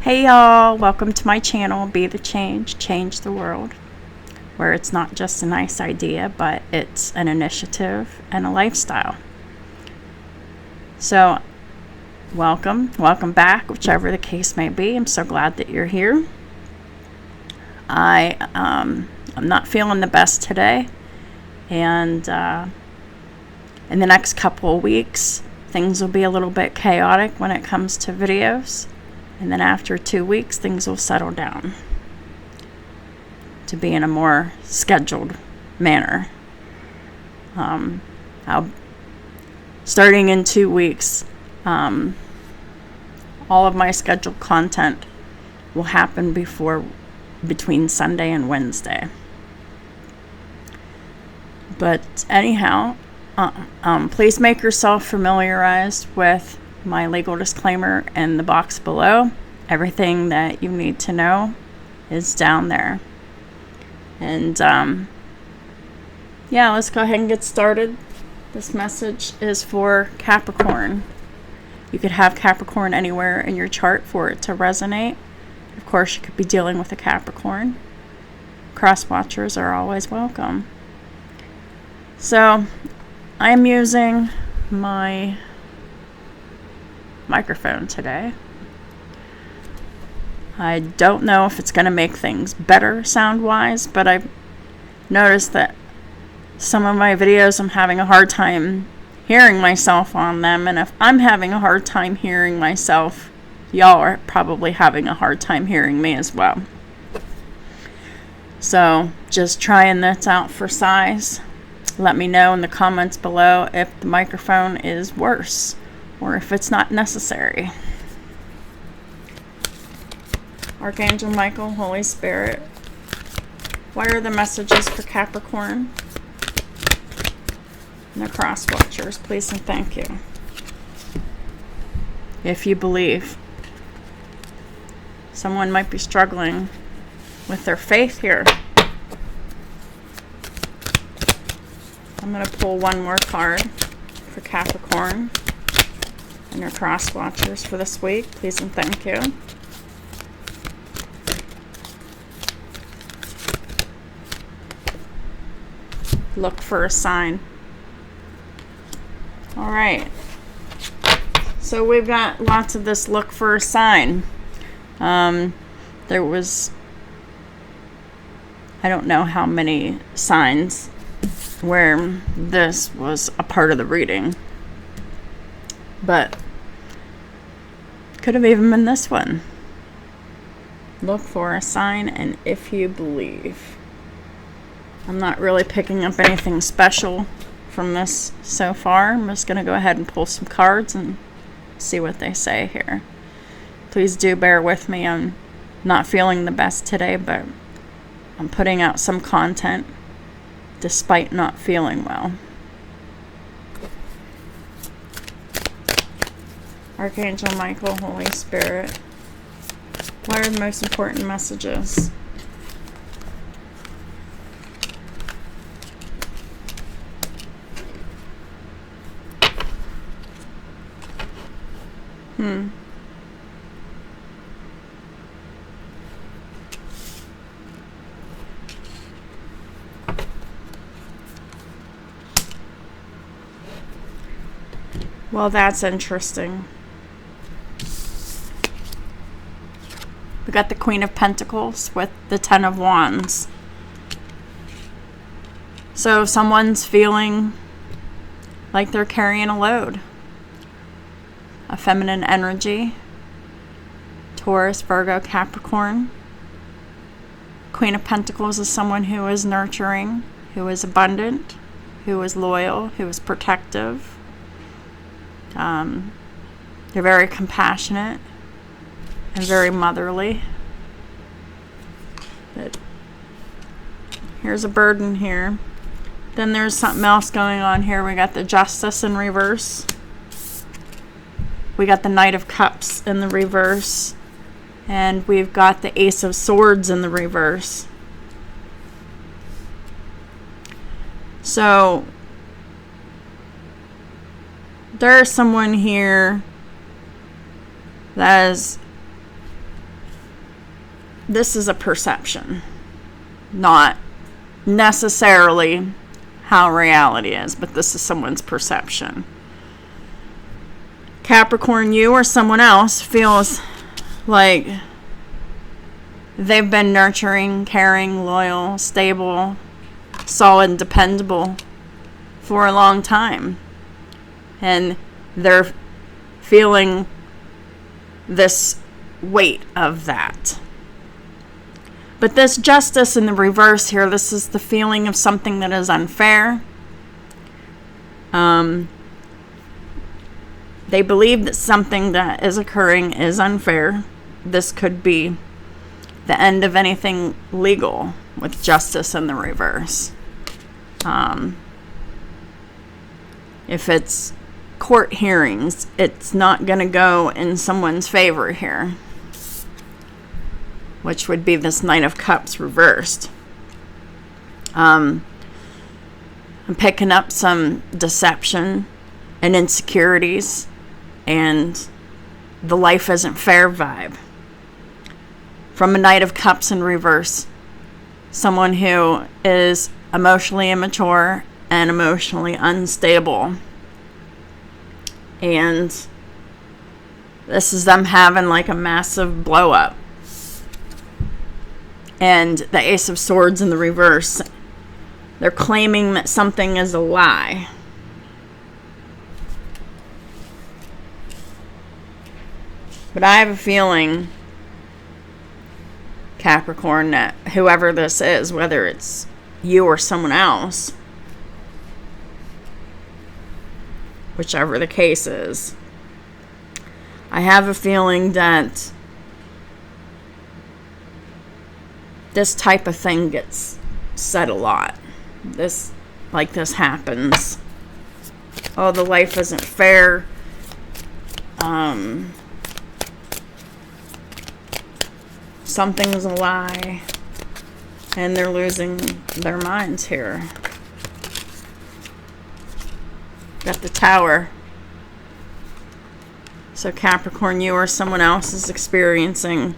Hey y'all, welcome to my channel, Be the Change, Change the World, where it's not just a nice idea, but it's an initiative and a lifestyle. So, welcome back, whichever the case may be. I'm so glad that you're here. I'm not feeling the best today, and in the next couple of weeks, things will be a little bit chaotic when it comes to videos. And then after 2 weeks, things will settle down to be in a more scheduled manner. Starting in 2 weeks, all of my scheduled content will happen between Sunday and Wednesday. But anyhow, please make yourself familiarized with my legal disclaimer in the box below. Everything that you need to know is down there. And let's go ahead and get started. This message is for Capricorn. You could have Capricorn anywhere in your chart for it to resonate. Of course, you could be dealing with a Capricorn. Cross watchers are always welcome. So, I'm using my microphone today. I don't know if it's going to make things better sound-wise, but I've noticed that some of my videos I'm having a hard time hearing myself on them, and if I'm having a hard time hearing myself, y'all are probably having a hard time hearing me as well. So, just trying this out for size. Let me know in the comments below if the microphone is worse or if it's not necessary. Archangel Michael, Holy Spirit, what are the messages for Capricorn and the cross watchers? Please and thank you. If you believe, someone might be struggling with their faith here. I'm going to pull one more card for Capricorn and your cross watchers for this week. Please and thank you. Look for a sign. All right. So we've got lots of this look for a sign. There was, I don't know how many signs where this was a part of the reading, but could have even been this one. Look for a sign, and if you believe. I'm not really picking up anything special from this so far. I'm just going to go ahead and pull some cards and see what they say here. Please do bear with me. I'm not feeling the best today, but I'm putting out some content despite not feeling well. Archangel Michael, Holy Spirit, what are the most important messages? Well, that's interesting. We got the Queen of Pentacles with the Ten of Wands. So someone's feeling like they're carrying a load. A feminine energy. Taurus, Virgo, Capricorn. Queen of Pentacles is someone who is nurturing, who is abundant, who is loyal, who is protective. They're very compassionate and very motherly. But here's a burden here. Then there's something else going on here. We got the Justice in reverse. We got the Knight of Cups in the reverse. And we've got the Ace of Swords in the reverse. So there's someone here that is this is a perception, not necessarily how reality is, but this is someone's perception. Capricorn, you or someone else feels like they've been nurturing, caring, loyal, stable, solid, dependable for a long time. And they're feeling this weight of that. But this justice in the reverse here, this is the feeling of something that is unfair. They believe that something that is occurring is unfair. This could be the end of anything legal with justice in the reverse. If it's court hearings, it's not going to go in someone's favor here, which would be this Knight of Cups reversed. I'm picking up some deception and insecurities and the life isn't fair vibe. From a Knight of Cups in reverse, someone who is emotionally immature and emotionally unstable. And this is them having like a massive blow up. And the Ace of Swords in the reverse, they're claiming that something is a lie. But I have a feeling, Capricorn, that whoever this is, whether it's you or someone else, whichever the case is, I have a feeling that this type of thing gets said a lot. This happens. Oh, the life isn't fair. Something's a lie. And they're losing their minds here. Got the Tower. So Capricorn, you or someone else is experiencing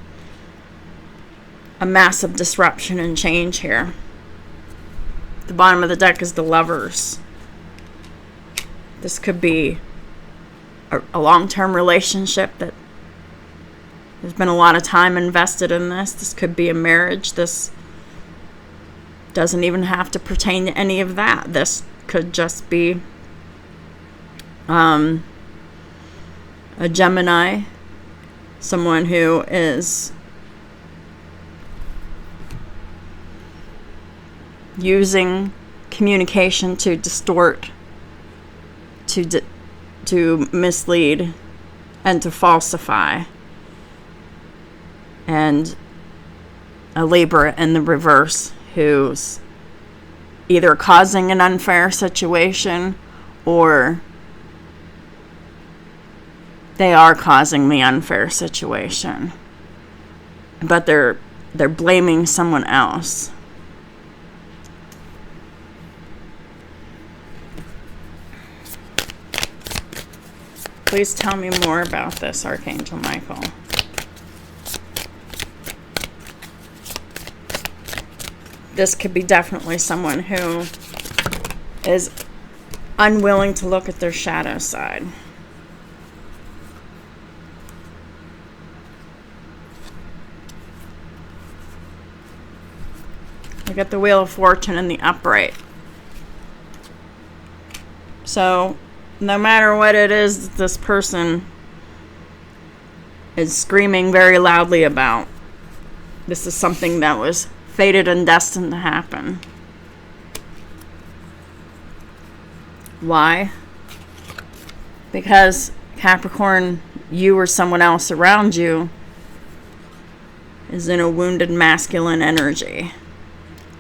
a massive disruption and change here. The bottom of the deck is the Lovers. This could be a long-term relationship that there's been a lot of time invested in this. This could be a marriage. This doesn't even have to pertain to any of that. This could just be a Gemini, someone who is using communication to distort, to mislead, and to falsify. And a Libra in the reverse who's either causing an unfair situation or they are causing the unfair situation. But they're blaming someone else. Please tell me more about this, Archangel Michael. This could be definitely someone who is unwilling to look at their shadow side. Look at the Wheel of Fortune in the upright. So, no matter what it is that this person is screaming very loudly about, this is something that was fated and destined to happen. Why? Because Capricorn, you or someone else around you is in a wounded masculine energy,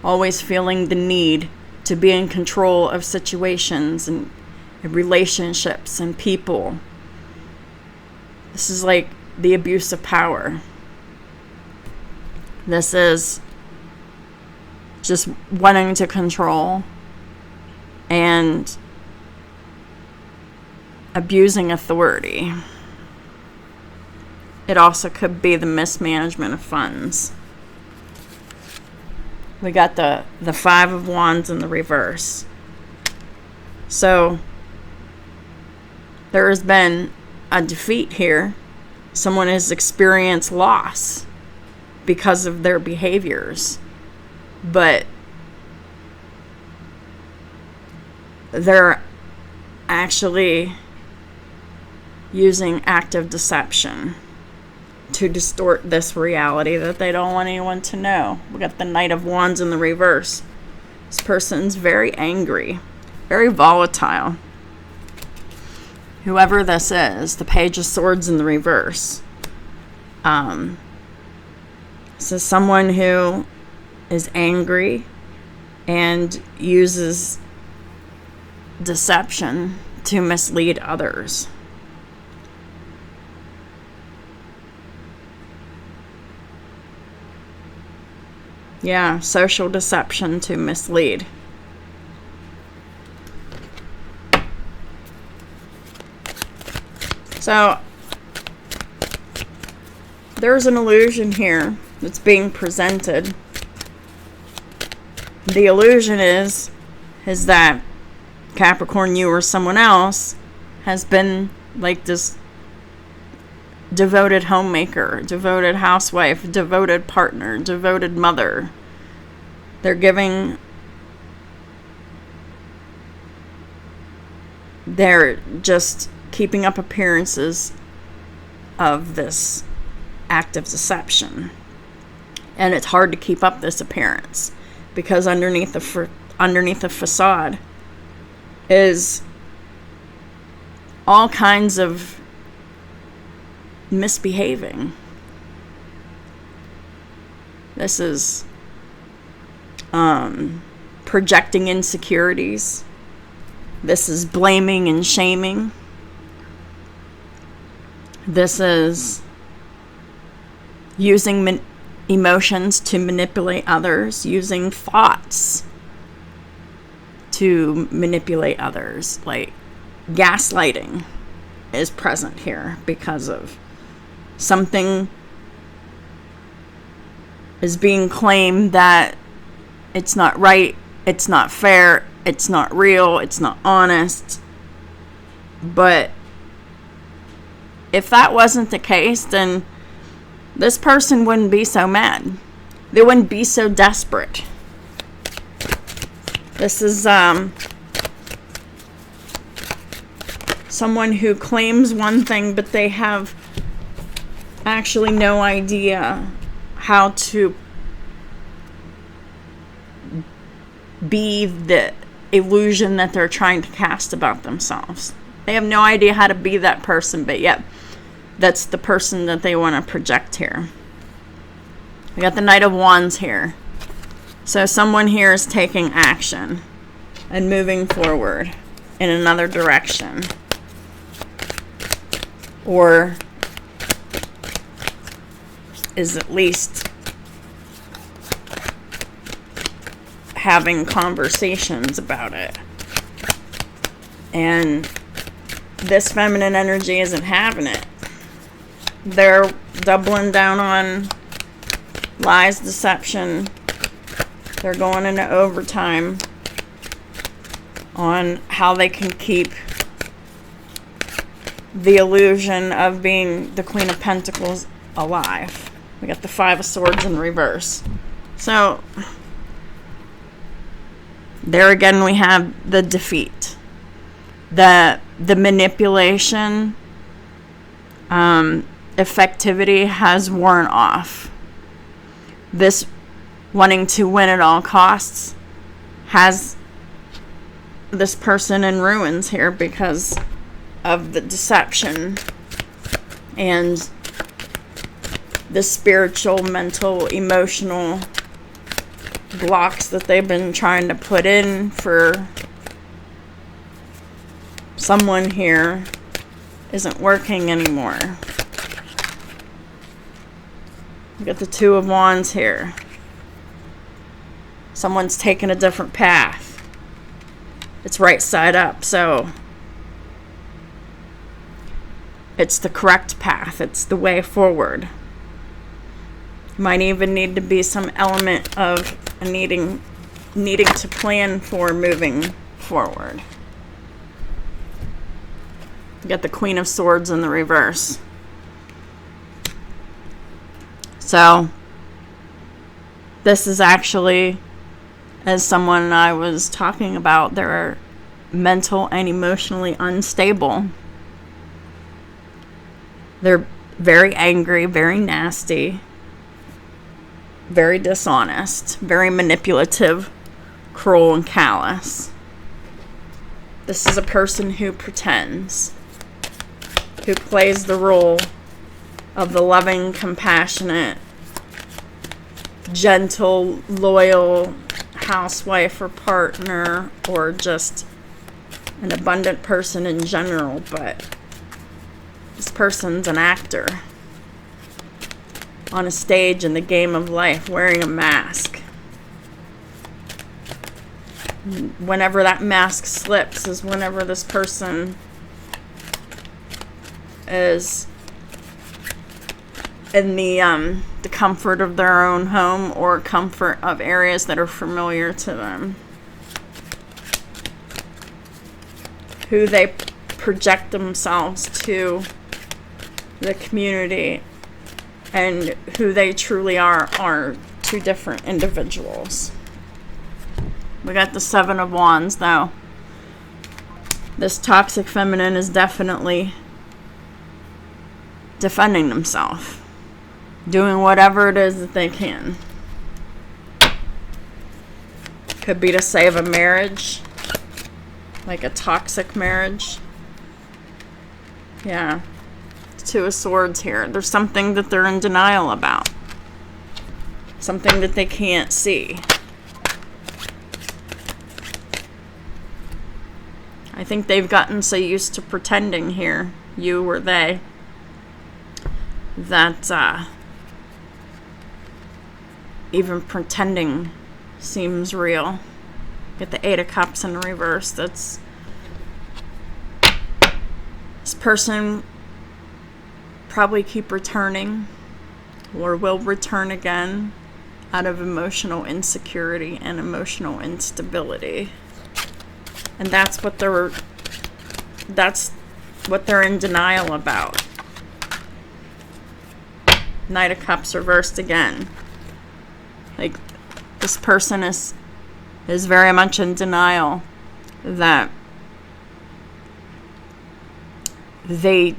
always feeling the need to be in control of situations and relationships and people. This is like the abuse of power. This is just wanting to control and abusing authority. It also could be the mismanagement of funds. We got the Five of Wands in the reverse. So there has been a defeat here. Someone has experienced loss because of their behaviors. But they're actually using active deception to distort this reality that they don't want anyone to know. We got the Knight of Wands in the reverse. This person's very angry, very volatile. Whoever this is, the Page of Swords in the reverse. This is someone who is angry and uses deception to mislead others. Yeah, social deception to mislead. So there's an illusion here that's being presented. The illusion is that Capricorn, you or someone else, has been like this devoted homemaker, devoted housewife, devoted partner, devoted mother. They're just keeping up appearances of this act of deception. And it's hard to keep up this appearance because underneath the facade is all kinds of misbehaving. This is projecting insecurities. This is blaming and shaming. This is using emotions to manipulate others, using thoughts to manipulate others. Like gaslighting is present here because of something is being claimed that it's not right, it's not fair, it's not real, it's not honest. But if that wasn't the case, then this person wouldn't be so mad. They wouldn't be so desperate. This is someone who claims one thing, but they have actually no idea how to be the illusion that they're trying to cast about themselves. They have no idea how to be that person, but yet that's the person that they want to project here. We got the Knight of Wands here. So someone here is taking action and moving forward in another direction. Or is at least having conversations about it. And this feminine energy isn't having it. They're doubling down on lies, deception. They're going into overtime on how they can keep the illusion of being the Queen of Pentacles alive. We got the Five of Swords in reverse. So there again we have the defeat. The manipulation effectivity has worn off. This wanting to win at all costs has this person in ruins here because of the deception and the spiritual, mental, emotional blocks that they've been trying to put in for someone here isn't working anymore. We got the Two of Wands here. Someone's taken a different path. It's right side up, so it's the correct path. It's the way forward. Might even need to be some element of and needing to plan for moving forward. You got the Queen of Swords in the reverse. So this is actually, as someone I was talking about, they're mental and emotionally unstable. They're very angry, very nasty, very dishonest, very manipulative, cruel, and callous. This is a person who pretends, who plays the role of the loving, compassionate, gentle, loyal housewife or partner, or just an abundant person in general, but this person's an actor on a stage in the game of life, wearing a mask. Whenever that mask slips is whenever this person is in the comfort of their own home or comfort of areas that are familiar to them. Who they project themselves to the community and who they truly are two different individuals. We got the Seven of Wands, though. This toxic feminine is definitely defending themselves, doing whatever it is that they can. Could be to save a marriage, like a toxic marriage. Yeah. Two of Swords here. There's something that they're in denial about. Something that they can't see. I think they've gotten so used to pretending here, you or they, that even pretending seems real. Get the Eight of Cups in reverse. This person probably keep returning or will return again out of emotional insecurity and emotional instability. And that's what they're in denial about. Knight of Cups reversed again. Like, this person is very much in denial that they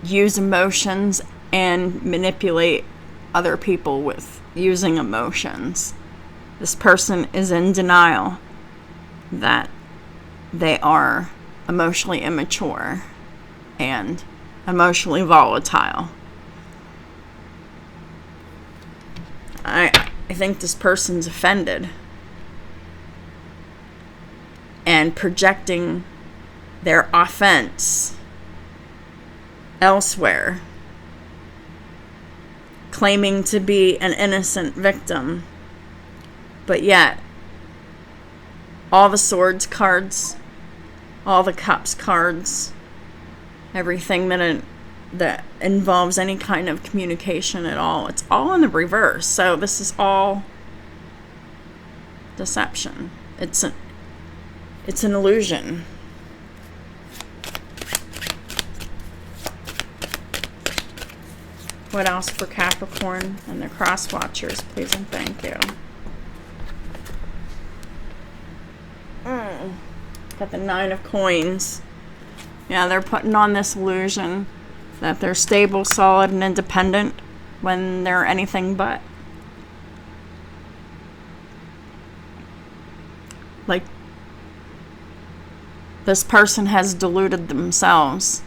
use emotions and manipulate other people with using emotions. This person is in denial that they are emotionally immature and emotionally volatile. I think this person's offended and projecting their offense elsewhere, claiming to be an innocent victim, but yet all the Swords cards, all the Cups cards, everything that involves any kind of communication at all, it's all in the reverse. So this is all deception. It's an illusion. What else for Capricorn and their cross watchers, please and thank you. Got the Nine of Coins. Yeah, they're putting on this illusion that they're stable, solid, and independent when they're anything but. Like, this person has deluded themselves,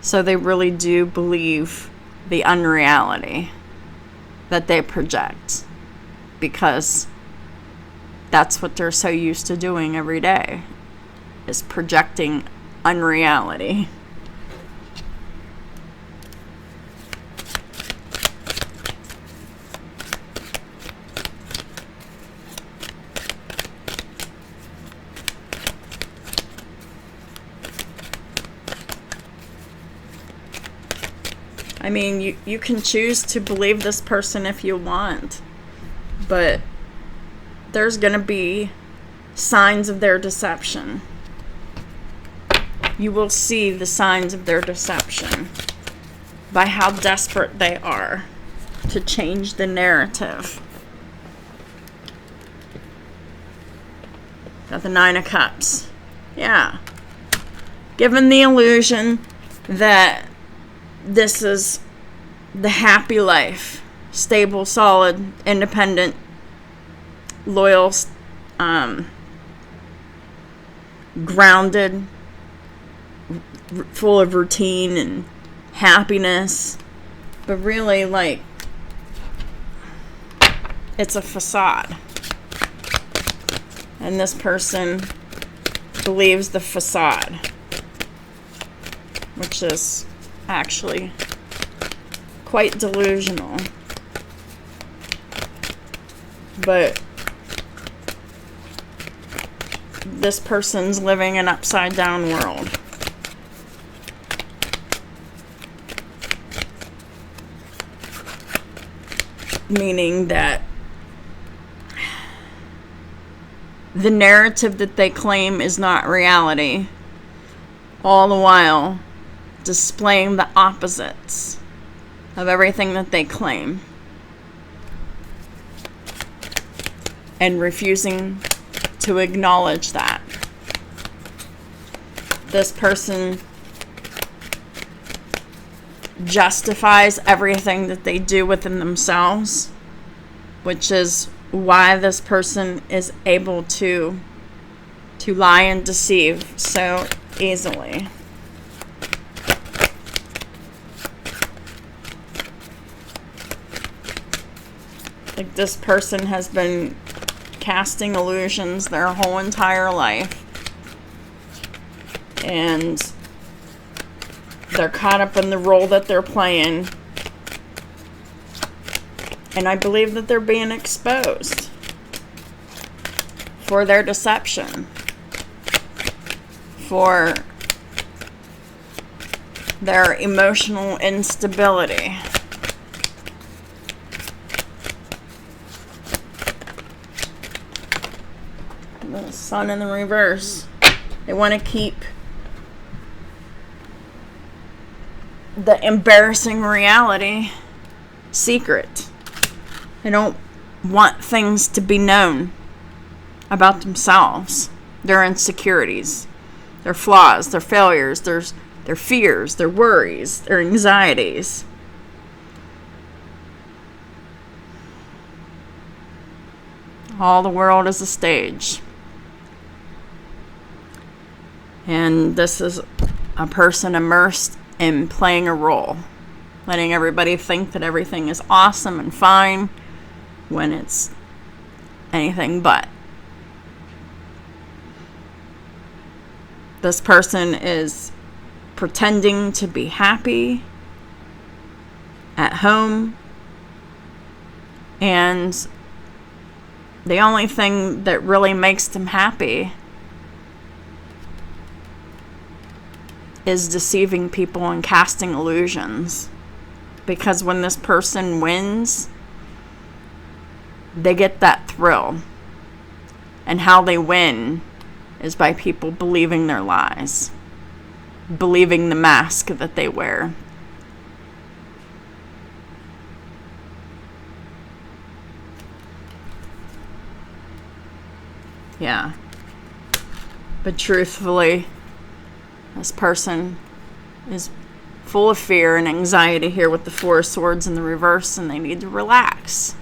so they really do believe the unreality that they project, because that's what they're so used to doing every day, is projecting unreality. I mean, you can choose to believe this person if you want, but there's going to be signs of their deception. You will see the signs of their deception by how desperate they are to change the narrative. Got the Nine of Cups. Yeah. Given the illusion that this is the happy life, stable, solid, independent, loyal, grounded, full of routine and happiness, but really, like, it's a facade. And this person believes the facade, which is actually quite delusional. But this person's living an upside down world. Meaning that the narrative that they claim is not reality, all the while displaying the opposites of everything that they claim, and refusing to acknowledge that. This person justifies everything that they do within themselves, which is why this person is able to lie and deceive so easily. Like, this person has been casting illusions their whole entire life, and they're caught up in the role that they're playing. And I believe that they're being exposed for their deception, for their emotional instability. The Sun in the reverse. They want to keep the embarrassing reality secret. They don't want things to be known about themselves, their insecurities, their flaws, their failures, their fears, their worries, their anxieties. All the world is a stage. And this is a person immersed in playing a role, letting everybody think that everything is awesome and fine when it's anything but. This person is pretending to be happy at home, and the only thing that really makes them happy is deceiving people and casting illusions. Because when this person wins, they get that thrill. And how they win is by people believing their lies, believing the mask that they wear. Yeah. But truthfully, this person is full of fear and anxiety here with the Four of Swords in the reverse, and they need to relax.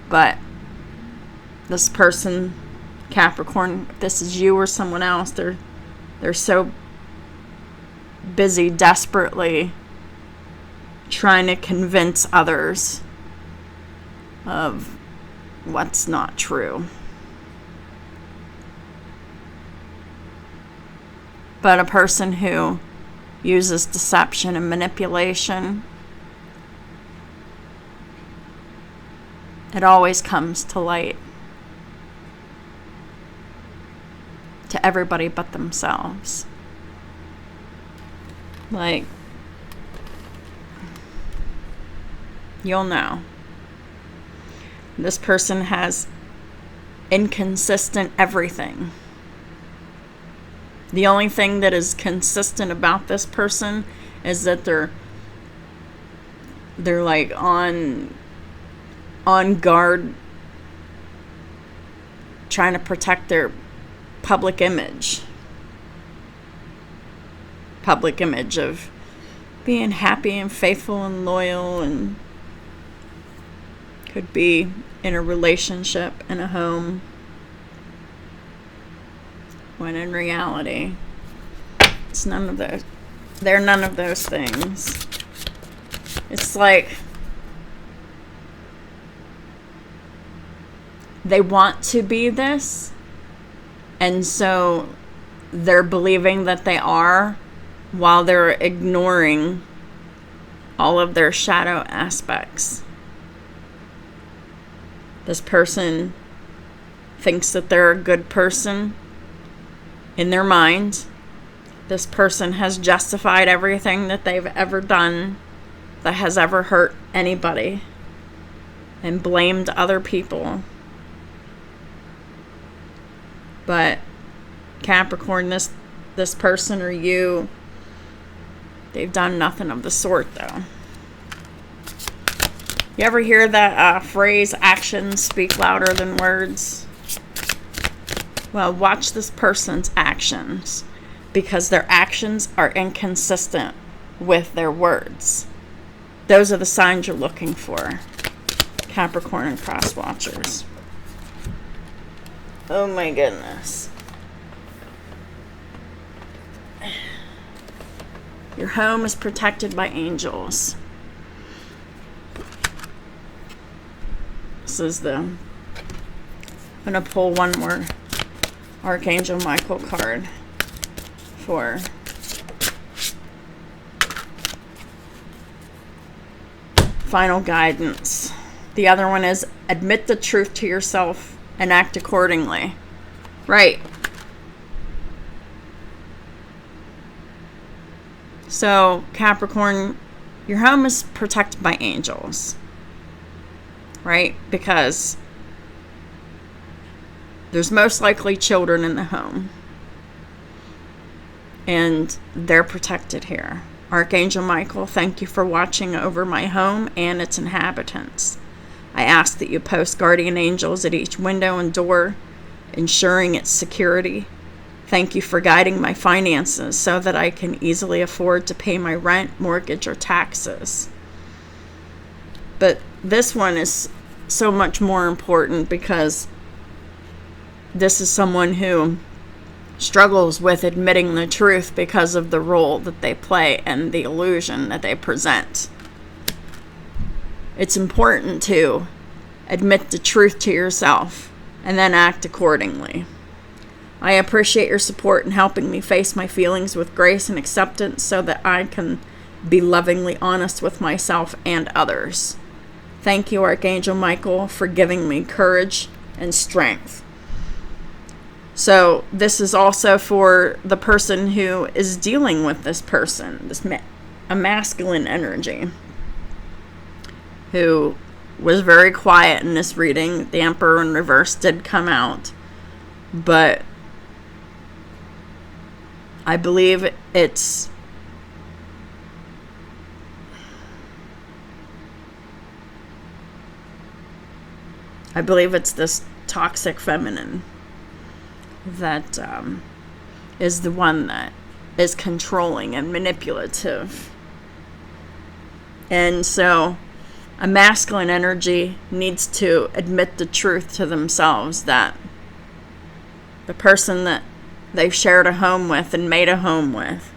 But this person, Capricorn, if this is you or someone else, they're so busy desperately trying to convince others of what's not true. But a person who uses deception and manipulation, it always comes to light to everybody but themselves. Like, You'll know. This person has inconsistent everything. The only thing that is consistent about this person is that they're like on guard, trying to protect their public image of being happy and faithful and loyal, and could be in a relationship, in a home, when in reality it's none of those. They're none of those things. It's like they want to be this, and so they're believing that they are, while they're ignoring all of their shadow aspects. This person thinks that they're a good person in their mind. This person has justified everything that they've ever done that has ever hurt anybody and blamed other people. But Capricorn, this person or you, they've done nothing of the sort, though. You ever hear that phrase, actions speak louder than words? Well, watch this person's actions, because their actions are inconsistent with their words. Those are the signs you're looking for, Capricorn and cross watchers. Oh my goodness. Your home is protected by angels. This is I'm going to pull one more Archangel Michael card for final guidance. The other one is admit the truth to yourself and act accordingly. Right. So, Capricorn, your home is protected by angels. Right? Because there's most likely children in the home. And they're protected here. Archangel Michael, thank you for watching over my home and its inhabitants. I ask that you post guardian angels at each window and door, ensuring its security. Thank you for guiding my finances so that I can easily afford to pay my rent, mortgage, or taxes. But this one is so much more important, because this is someone who struggles with admitting the truth because of the role that they play and the illusion that they present. It's important to admit the truth to yourself and then act accordingly. I appreciate your support in helping me face my feelings with grace and acceptance so that I can be lovingly honest with myself and others. Thank you, Archangel Michael, for giving me courage and strength. So this is also for the person who is dealing with this person, a masculine energy, who was very quiet in this reading. The Emperor in reverse did come out, but I believe it's this toxic feminine that is the one that is controlling and manipulative. And so a masculine energy needs to admit the truth to themselves that the person that they've shared a home with and made a home with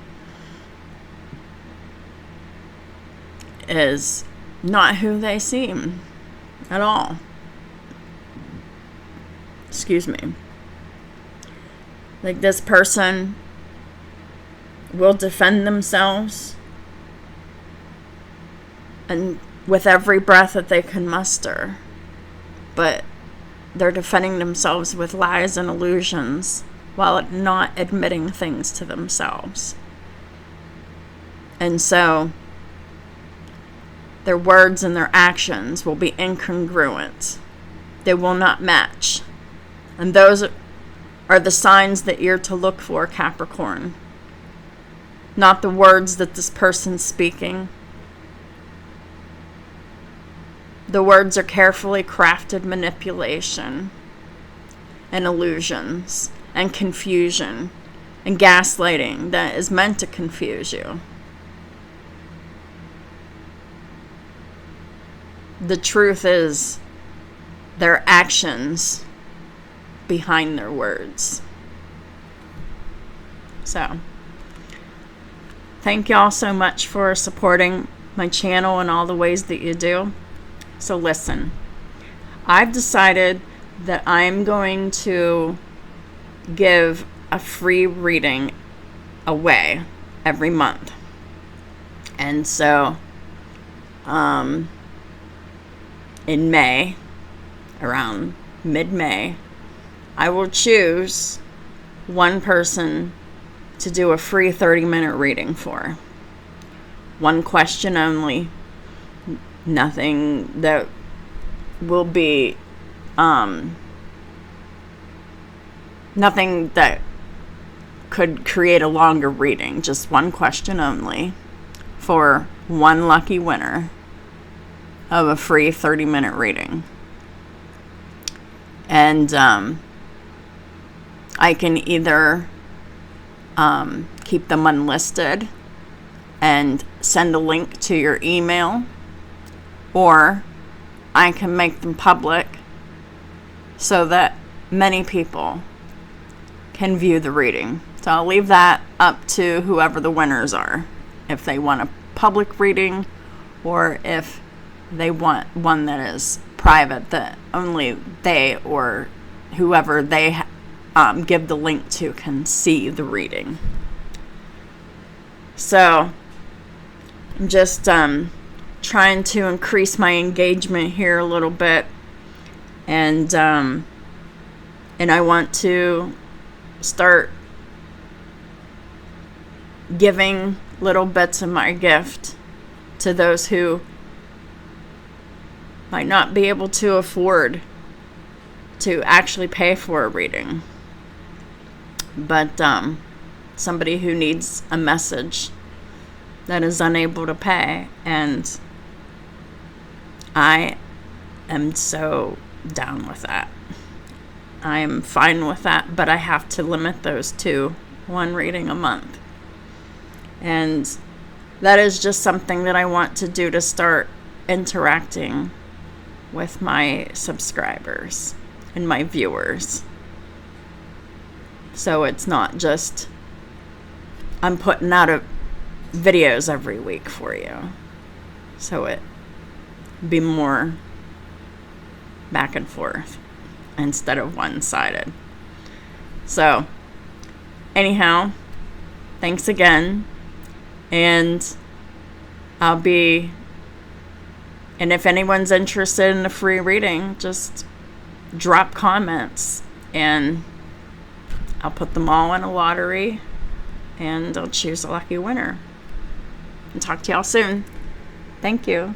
is not who they seem at all. Excuse me. Like, this person will defend themselves and with every breath that they can muster, but they're defending themselves with lies and illusions while not admitting things to themselves. And so their words and their actions will be incongruent. They will not match. And those are the signs that you're to look for, Capricorn. Not the words that this person's speaking. The words are carefully crafted manipulation and illusions and confusion and gaslighting that is meant to confuse you. The truth is their actions behind their words. So, thank y'all so much for supporting my channel in all the ways that you do. So listen, I've decided that I'm going to give a free reading away every month. And so, in May, around mid-May, I will choose one person to do a free 30-minute reading for. One question only. Nothing that will be, nothing that could create a longer reading. Just one question only for one lucky winner of a free 30-minute reading. And I can either keep them unlisted and send a link to your email, or I can make them public so that many people can view the reading. So I'll leave that up to whoever the winners are. If they want a public reading, or if they want one that is private, that only they or whoever they give the link to can see the reading. So I'm just trying to increase my engagement here a little bit, and I want to start giving little bits of my gift to those who might not be able to afford to actually pay for a reading, but somebody who needs a message that is unable to pay. And I am so down with that. I am fine with that, but I have to limit those to one reading a month. And that is just something that I want to do to start interacting with my subscribers and my viewers. So it's not just I'm putting out videos every week for you. So it be more back and forth instead of one-sided. So anyhow, thanks again. And if anyone's interested in a free reading, just drop comments and I'll put them all in a lottery and I'll choose a lucky winner. And talk to y'all soon. Thank you.